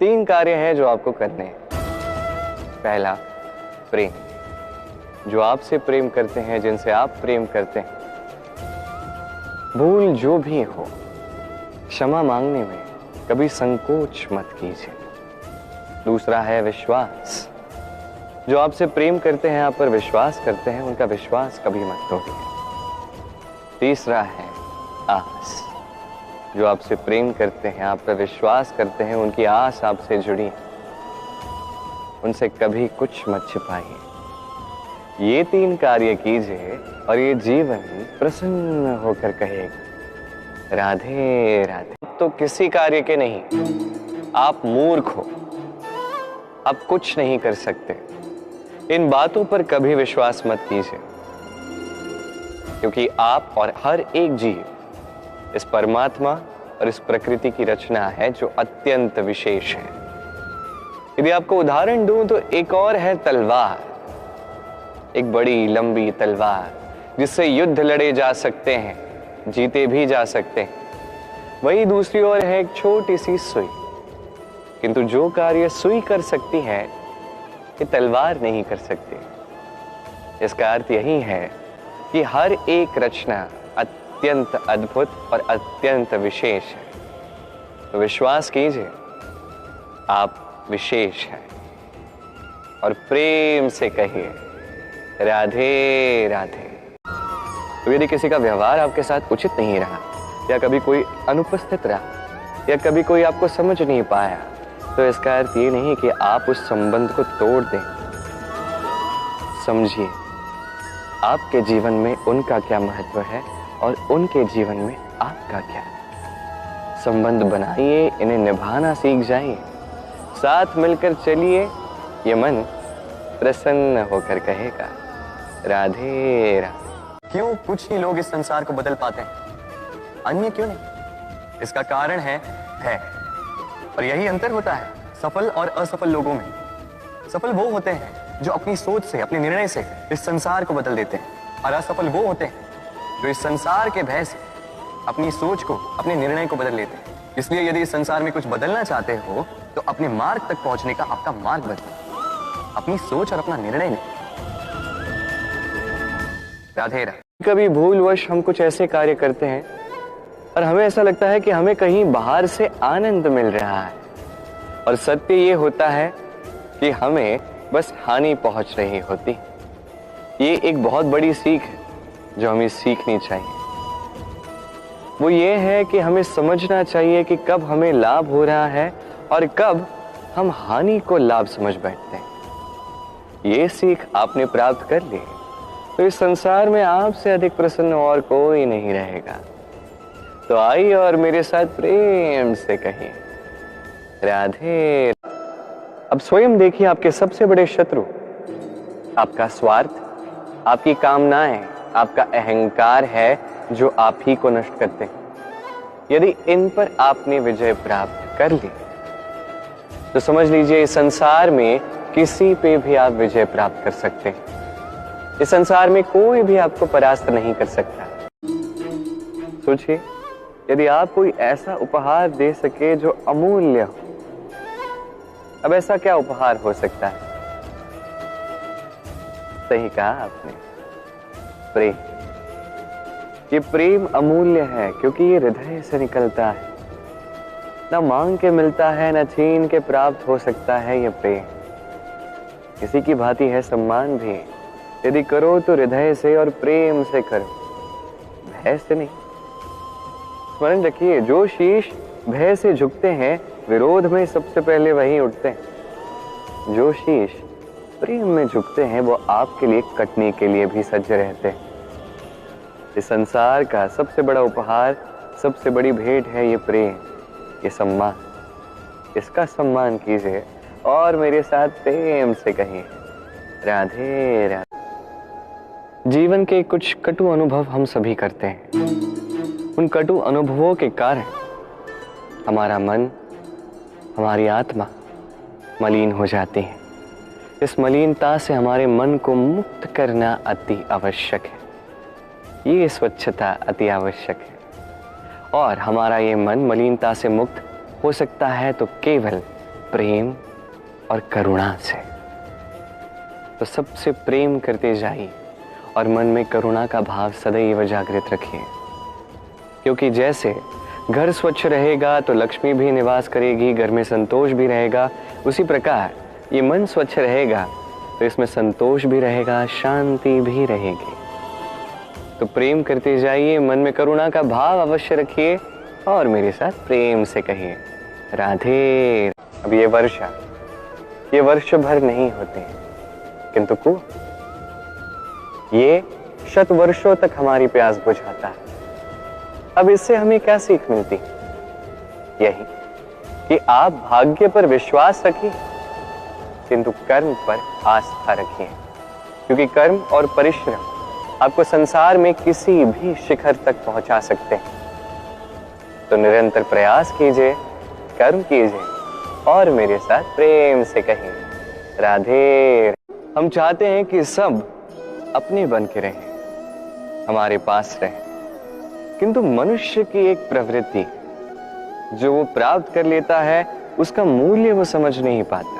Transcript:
3 कार्य हैं जो आपको करने हैं। पहला, प्रेम। जो आपसे प्रेम करते हैं, जिनसे आप प्रेम करते हैं, भूल जो भी हो, क्षमा मांगने में कभी संकोच मत कीजिए। दूसरा है विश्वास। जो आपसे प्रेम करते हैं, आप पर विश्वास करते हैं, उनका विश्वास कभी मत तोड़िए। तीसरा है आस। जो आपसे प्रेम करते हैं, आप पर विश्वास करते हैं, उनकी आस आपसे जुड़ी, उनसे कभी कुछ मत छिपाइए। ये 3 कार्य कीजिए और ये जीवन प्रसन्न होकर कहेगा, राधे राधे। तो किसी कार्य के नहीं, आप मूर्ख हो, आप कुछ नहीं कर सकते। इन बातों पर कभी विश्वास मत कीजिए, क्योंकि आप और हर एक जीव इस परमात्मा और इस प्रकृति की रचना है जो अत्यंत विशेष है। यदि आपको उदाहरण दूं तो एक और है तलवार, एक बड़ी लंबी तलवार जिससे युद्ध लड़े जा सकते हैं, जीते भी जा सकते हैं। वही दूसरी ओर है एक छोटी सी सुई, किंतु जो कार्य सुई कर सकती है, ये तलवार नहीं कर सकती। इसका अर्थ यही है कि हर एक रचना अत्यंत अद्भुत और अत्यंत विशेष है। तो विश्वास कीजिए, आप विशेष हैं और प्रेम से कहिए, राधे राधे। तो यदि किसी का व्यवहार आपके साथ उचित नहीं रहा, या कभी कोई अनुपस्थित रहा, या कभी कोई आपको समझ नहीं पाया, तो इसका अर्थ ये नहीं कि आप उस संबंध को तोड़ दें। समझिए आपके जीवन में उनका क्या महत्व है और उनके जीवन में आपका क्या। संबंध बनाइए, इन्हें निभाना सीख जाइए, साथ मिलकर चलिए। ये मन प्रसन्न होकर कहेगा, राधे राधे। क्यों कुछ ही लोग इस संसार को बदल पाते हैं, अन्य क्यों नहीं? इसका कारण है भय। और यही अंतर होता है सफल और असफल लोगों में। सफल वो होते हैं जो अपनी सोच से, अपने निर्णय से इस संसार को बदल देते हैं, और असफल वो होते हैं जो इस संसार के भय से अपनी सोच को, अपने निर्णय को बदल लेते हैं। इसलिए यदि इस संसार में कुछ बदलना चाहते हो तो अपने मार्ग तक पहुंचने का आपका मार्ग बदलो, अपनी सोच और अपना निर्णय नहीं। राधे राधे। कभी भूलवश हम कुछ ऐसे कार्य करते हैं और हमें ऐसा लगता है कि हमें कहीं बाहर से आनंद मिल रहा है, और सत्य ये होता है कि हमें बस हानि पहुंच रही होती। ये एक बहुत बड़ी सीख है जो हमें सीखनी चाहिए। वो ये है कि हमें समझना चाहिए कि कब हमें लाभ हो रहा है और कब हम हानि को लाभ समझ बैठते हैं। ये सीख आपने प्राप्त कर ली तो इस संसार में आपसे अधिक प्रसन्न और कोई नहीं रहेगा। तो आइए और मेरे साथ प्रेम से कहिए, राधे। अब स्वयं देखिए, आपके सबसे बड़े शत्रु आपका स्वार्थ, आपकी कामनाएं, आपका अहंकार है जो आप ही को नष्ट करते हैं। यदि इन पर आपने विजय प्राप्त कर ली तो समझ लीजिए इस संसार में किसी पे भी आप विजय प्राप्त कर सकते हैं। इस संसार में कोई भी आपको परास्त नहीं कर सकता। सोचिए, यदि आप कोई ऐसा उपहार दे सके जो अमूल्य हो, अब ऐसा क्या उपहार हो सकता है? सही कहा आपने, प्रेम। ये प्रेम अमूल्य है क्योंकि ये हृदय से निकलता है, ना मांग के मिलता है, ना छीन के प्राप्त हो सकता है। ये प्रेम किसी की भांति है सम्मान भी, यदि करो तो हृदय से और प्रेम से करो, भय से नहीं। स्मरण रखिए, जो शीश भय से झुकते हैं विरोध में सबसे पहले वही उठते हैं। जो शीश प्रेम में झुकते हैं वो आपके लिए कटने के लिए भी सज्ज रहते हैं। इस संसार का सबसे बड़ा उपहार, सबसे बड़ी भेंट है ये प्रेम, ये सम्मान। इसका सम्मान कीजिए और मेरे साथ प्रेम से कहिए, राधे राधे। जीवन के कुछ कटु अनुभव हम सभी करते हैं। उन कटु अनुभवों के कारण हमारा मन, हमारी आत्मा मलिन हो जाती है। इस मलिनता से हमारे मन को मुक्त करना अति आवश्यक है। ये स्वच्छता अति आवश्यक है। और हमारा ये मन मलिनता से मुक्त हो सकता है तो केवल प्रेम और करुणा से। तो सबसे प्रेम करते जाइए और मन में करुणा का भाव सदैव जागृत रखिए, क्योंकि जैसे घर स्वच्छ रहेगा तो लक्ष्मी भी निवास करेगी, घर में संतोष भी रहेगा, उसी प्रकार ये मन स्वच्छ रहेगा तो इसमें संतोष भी रहेगा, शांति भी रहेगी। तो प्रेम करते जाइए, मन में करुणा का भाव अवश्य रखिए और मेरे साथ प्रेम से कहिए राधे। अब ये वर्ष भर नहीं होते, किंतु ये शत वर्षों तक हमारी प्यास बुझाता है। अब इससे हमें क्या सीख मिलती? यही कि आप भाग्य पर विश्वास रखिए किंतु कर्म पर आस्था रखिए, क्योंकि कर्म और परिश्रम आपको संसार में किसी भी शिखर तक पहुंचा सकते हैं। तो निरंतर प्रयास कीजिए, कर्म कीजिए और मेरे साथ प्रेम से कहिए राधे। हम चाहते हैं कि सब अपने बन के रहें, हमारे पास रहें, किंतु मनुष्य की एक प्रवृत्ति जो वो प्राप्त कर लेता है उसका मूल्य वो समझ नहीं पाता।